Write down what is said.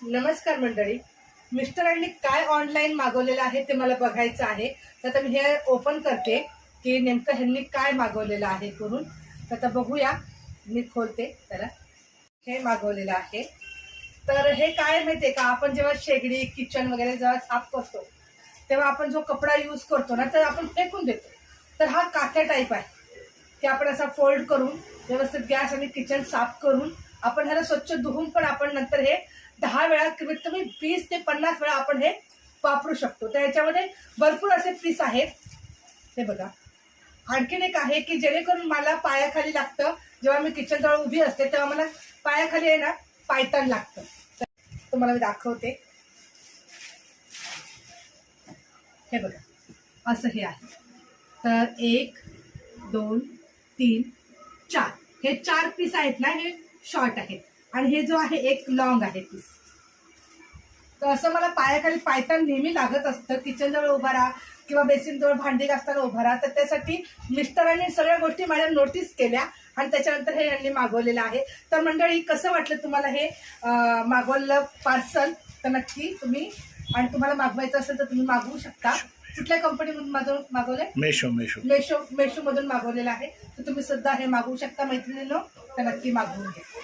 नमस्कार मंडळी. मिस्टरांनी काय ऑनलाईन मागवलेलं आहे ते मला बघायचं आहे. तर आता मी हे ओपन करते की नेमकं ह्यांनी काय मागवलेलं आहे करून. तर आता बघूया, मी खोलते त्याला. हे मागवलेलं आहे. तर हे काय माहिती आहे का, आपण जेव्हा शेगडी किचन वगैरे जेव्हा साफ करतो तेव्हा आपण जो कपडा यूज करतो ना, तर आपण फेकून देतो. तर हा काथ्या टाईप आहे की आपण असा फोल्ड करून व्यवस्थित गॅस आणि किचन साफ करून आपण ह्याला स्वच्छ धुवून पण आपण नंतर हे 10 वेळा कमीत कमी 20 ते 50 वेळा आपण हे वापरू शकतो. तर याच्यामध्ये भरपूर असे पीस आहेत. हे बघा, आणखीन एक आहे की जेणेकरून मला पायाखाली लागतं, जेव्हा मी किचन जवळ उभी असते तेव्हा मला पायाखाली आहे ना पायतान लागतं. तर तुम्हाला मी दाखवते. हे बघा, असं हे आहे. तर 1 2 3 4 हे 4 पीस आहेत ना, हे शॉर्ट आहेत आणि हे जो आहे एक लॉंग आहे पीस. तर असं मला पायाखाली पायतान नेहमी लागत असतं, किचन जवळ उभा राहा किंवा बेसिन जवळ भांडी घासताना उभा राहा. तर त्यासाठी मिस्टरांनी सगळ्या गोष्टी माझ्या नोटीस केल्या आणि त्याच्यानंतर हे यांनी मागवलेलं आहे. तर मंडळी, कसं वाटलं तुम्हाला हे मागवलेलं पार्सल? तर नक्की तुम्ही, आणि तुम्हाला मागवायचं असेल तर तुम्ही मागवू शकता. कुठल्या कंपनीमधून मागवले? मेशो मेशो मधून मागवलेलं आहे. तर तुम्ही सुद्धा हे मागवू शकता मैत्रिणींनो. तर नक्की मागवून घ्या.